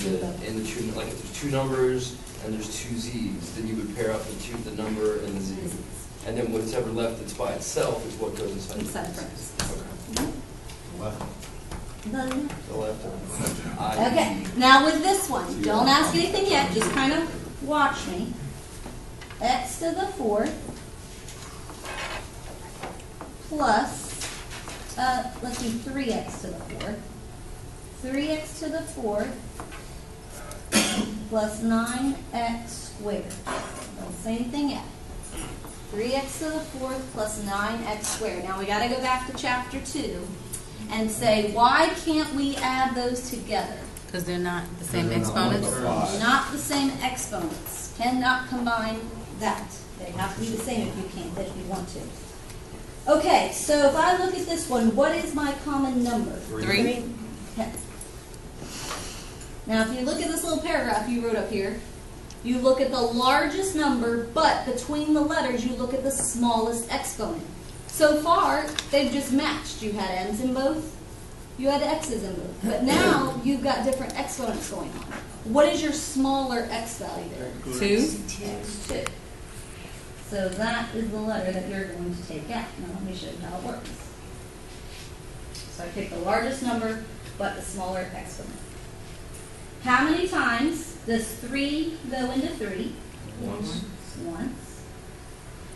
in the two, like if there's two numbers and there's two z's, then you would pair up the number and the z. And then whatever left that's by itself is what goes inside the parentheses. Okay. The left one. Okay, now with this one, don't ask anything yet, just kind of watch me. X to the fourth plus, let's do 3x to the fourth. 3x to the fourth plus 9x squared. Don't say anything yet. 3x to the fourth plus 9x squared. Now we got to go back to chapter 2 and say, why can't we add those together? Because they're not the same exponents? Not the same exponents. Cannot combine that. They have to be the same if you can, if you want to. Okay, so if I look at this one, what is my common number? 3. Okay. Now if you look at this little paragraph you wrote up here, you look at the largest number, but between the letters you look at the smallest exponent. So far, they've just matched. You had m's in both, you had x's in both. But now you've got different exponents going on. What is your smaller x value there? 2. X2. So that is the letter that you're going to take out. Now let me show you how it works. So I pick the largest number, but the smaller exponent. How many times does 3 go into 3? Once. Once.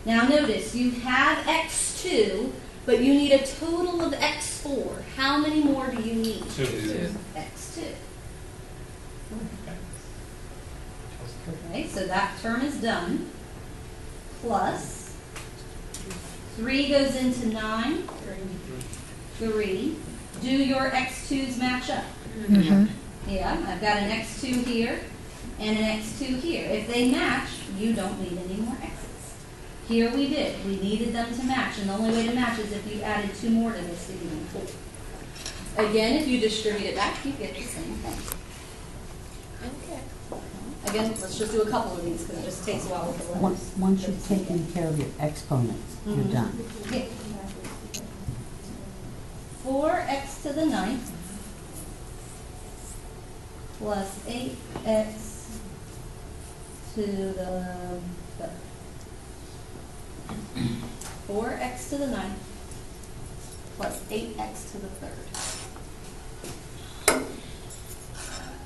Now notice, you have x2, but you need a total of x4. How many more do you need? 2. X2. Okay, so that term is done. Plus, 3 goes into 9. 3. Do your x2s match up? Mm-hmm. Yeah, I've got an x2 here and an x2 here. If they match, you don't need any more x's. Here we did. We needed them to match, and the only way to match is if you added 2 more to this to give them 4. Again, if you distribute it back, you get the same thing. Okay. Again, let's just do a couple of these because it just takes a while with the letters. Once you've taken care of your exponents, you're done. Yeah. 4x to the 9th plus 8x to the 3rd. 4x to the 9th plus 8x to the 3rd.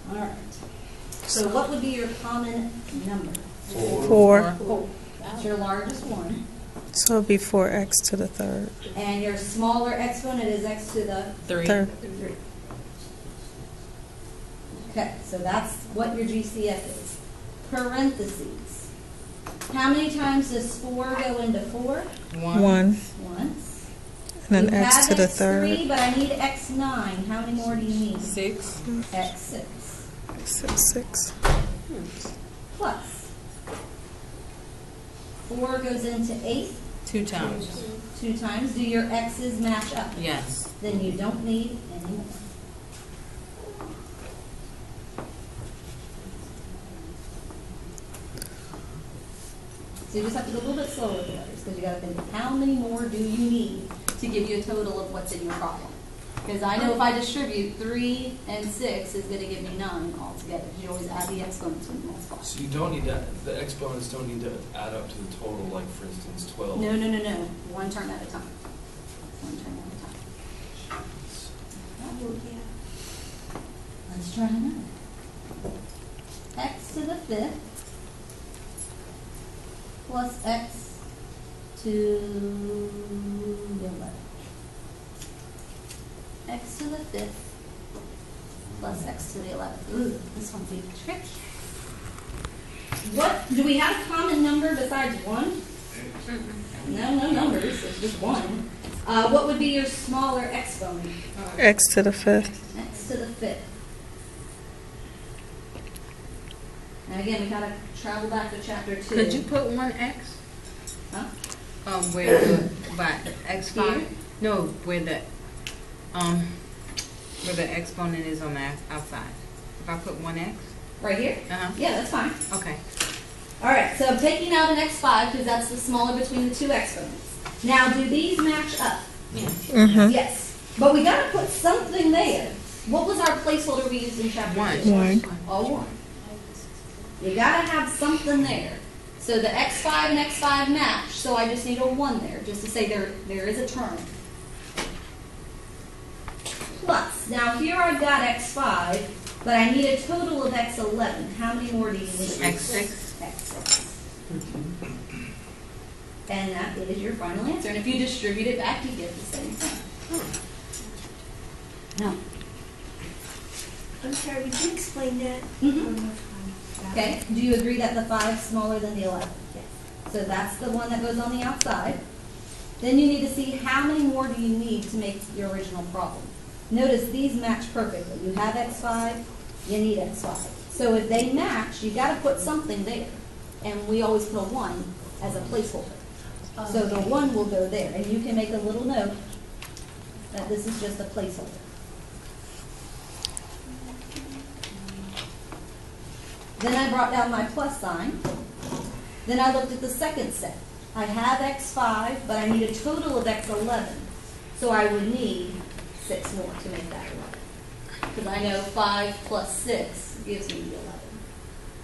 All right. So what would be your common number? 4. That's your largest one. So it'd be 4x to the 3rd. And your smaller exponent is x to the 3. 3. Okay, so that's what your GCF is. Parentheses. How many times does 4 go into 4? 1. Once. And then You x have to the x3, 3rd. but I need x9. How many more do you need? 6. X6. 6. Plus. 4 goes into 8. 2 times. 2 times. Do your x's match up? Yes. Then you don't need any more. So you just have to go a little bit slower with the letters because you got to think, how many more do you need to give you a total of what's in your problem? Because I know if I distribute 3 and 6 is going to give me 9 altogether. You always add the exponents when you multiply. So you don't need to, the exponents don't need to add up to the total, like for instance 12. No. One term at a time. One term at a time. Let's try another. X to the 5th plus x to the 11th. X to the 5th plus x to the 11th. Ooh, this one's be tricky. What, do we have a common number besides 1? No numbers, it's just 1. What would be your smaller exponent? X to the 5th. X to the 5th. And again, we gotta travel back to chapter 2. Could you put 1x? Huh? Where the by x5? Here? No, where the exponent is on the outside. If I put 1x? Right here? Uh-huh. Yeah, that's fine. Okay. All right, so I'm taking out an x5 because that's the smaller between the 2 exponents. Now, do these match up? Yes. Mm-hmm. Yes. But we got to put something there. What was our placeholder we used in chapter One. 2? One. All one. You gotta have something there. So the x5 and x5 match, so I just need a 1 there, just to say there is a term. Plus, now here I've got x5, but I need a total of x11. How many more do you need? X6. X6. And that is your final answer. And if you distribute it back, you get the same thing. No. I'm sorry, would you explain that? Mhm. Okay, do you agree that the 5 is smaller than the 11? Yes. So that's the one that goes on the outside. Then you need to see how many more do you need to make your original problem. Notice these match perfectly. You have x5, you need x5. So if they match, you got to put something there. And we always put a 1 as a placeholder. So the 1 will go there. And you can make a little note that this is just a placeholder. Then I brought down my plus sign. Then I looked at the second set. I have x5, but I need a total of x11. So I would need 6 more to make that 11. Because I know 5 plus 6 gives me the 11.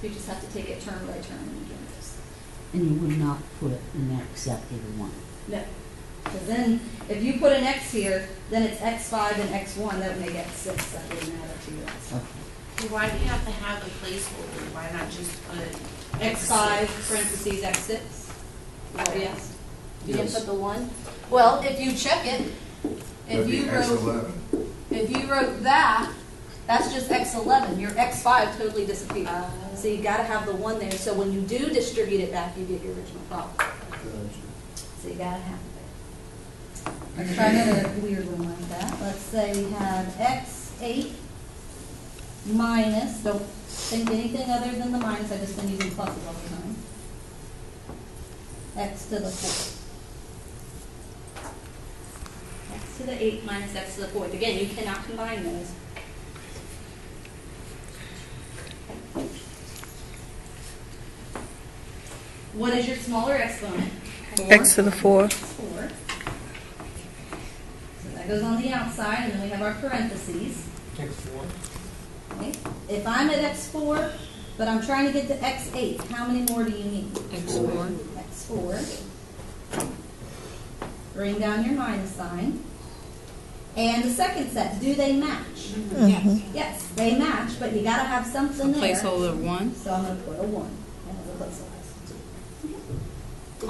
You just have to take it term by term and again this. And you would not put in there except either one. No. Because then, if you put an x here, then it's x5 and x1. That would make x6. That wouldn't add up to your x. Okay. Why do you have to have the placeholder? Why not just put x5 parentheses x6? Oh, yes. You didn't Yes. put the 1? Well, if you check it, if That'd be you X11. wrote that, that's just x11. Your x5 totally disappeared. So you got to have the 1 there. So when you do distribute it back, you get your original problem. So you got to have it there. Let's try another weird one like that. Let's say we have x8 minus, don't think anything other than the minus, I've just been using pluses all the time, x to the 4th. X to the 8 minus x to the 4th. Again, you cannot combine those. What is your smaller exponent? X to the 4. 4. So that goes on the outside, and then we have our parentheses. X4. Okay. If I'm at x4, but I'm trying to get to x8, how many more do you need? X4. X4. Bring down your minus sign. And the second set, do they match? Mhm. Yes, they match, but you gotta have something there. Placeholder of 1. So I'm gonna put a 1 as a placeholder.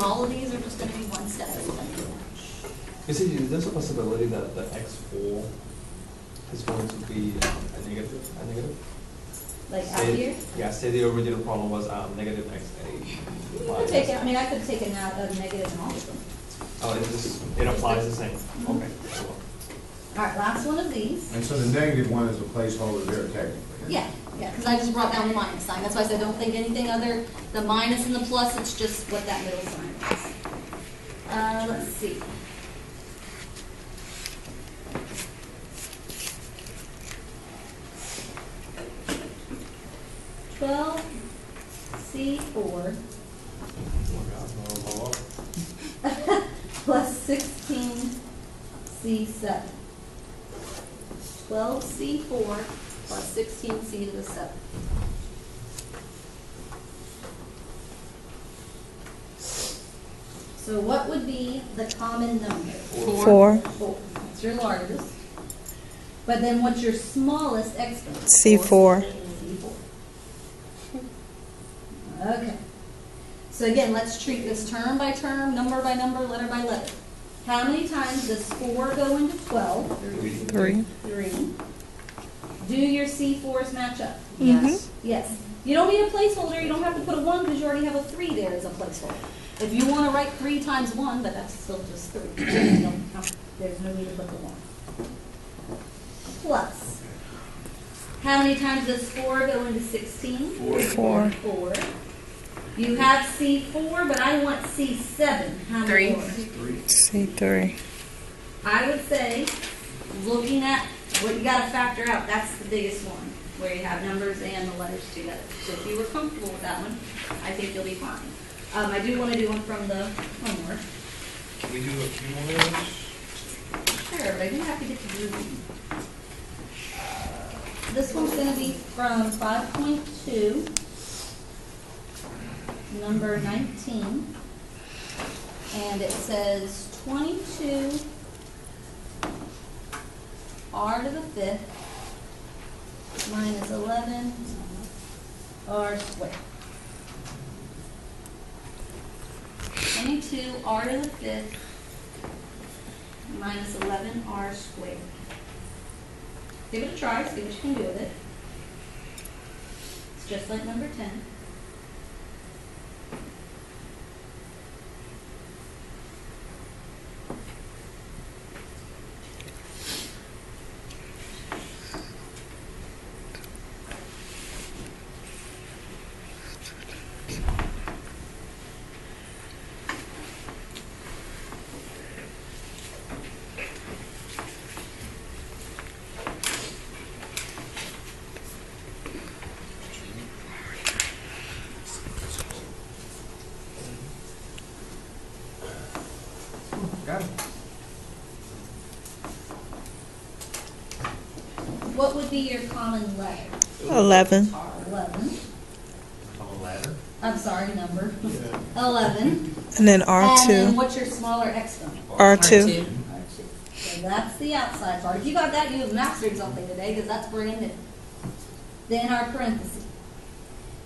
All of these are just gonna be 1 step at a time. You see, there's a possibility that the x4 is going to be a negative. Like out Say- here? Yeah, say the original problem was negative x8. You could take it, I mean, I could have taken out a negative in all of them. Oh, it applies the same. Okay. All right, last one of these. And so the negative one is a placeholder there technically. Yeah, because I just brought down the minus sign. That's why I said don't think anything other, the minus and the plus, it's just what that middle sign is. Let's see. C4 plus 16C7. 12C4 plus 16C to the 7. So what would be the common number? 4. 4. That's your largest. But then what's your smallest exponent? C4. C4. Okay. So again, let's treat this term by term, number by number, letter by letter. How many times does 4 go into 12? 3. 3. Do your C4s match up? Yes. Yes. You don't need a placeholder. You don't have to put a 1 because you already have a 3 there as a placeholder. If you want to write 3 times 1, but that's still just 3. You don't have, there's no need to put the 1. Plus. How many times does 4 go into 16? 4. 4. You have C4, but I want C7. How many 3. more? C3. I would say, looking at what you got to factor out, that's the biggest one, where you have numbers and the letters together. So if you were comfortable with that one, I think you'll be fine. I do want to do one from the homework. Can we do a few more of those? Sure, but I do have to get to do them. this one's gonna be from 5.2, number 19. And it says 22 r to the 5th minus 11 r squared. 22 r to the 5th minus 11 r squared. Give it a try, see what you can do with it. It's just like number 10. Got it. What would be your common letter? 11. R11. Common ladder? I'm sorry, number. 11. And then And then R2. what's your smaller exponent? R2. R2. So that's the outside part. If you got that, you have mastered something today because that's brand new. Then our parentheses.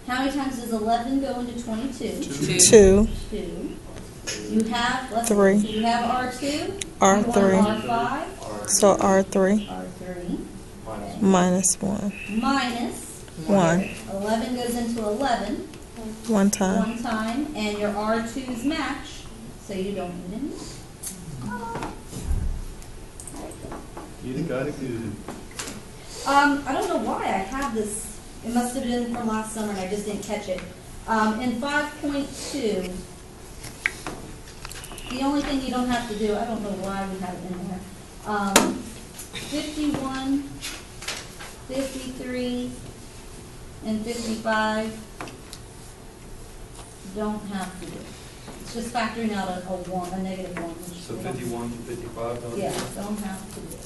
How many times does 11 go into 22? 2. 2. You have, let's Three. see, you have R2. R3. You want R5. So R3 R3. minus 1. Minus. 1. 11 goes into 11. 1 time. One time, and your R2s match, so you don't need any. You got it good. I don't know why I have this. It must have been from last summer, and I just didn't catch it. In 5.2, the only thing you don't have to do, I don't know why we have it in there. 51, 53, and 55 don't have to do. It's just factoring out a negative 1. which So we don't- 51 to 55, don't you? Yeah, don't have to do it.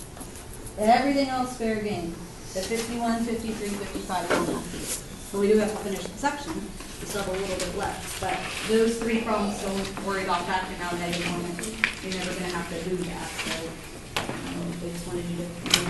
Everything else fair game. The 51, 53, 55 don't have to do it. But we do have to finish the section. We still have a little bit left. But those 3 problems, don't worry about factoring out negative 1. You're never going to have to do that. So they just wanted you to know.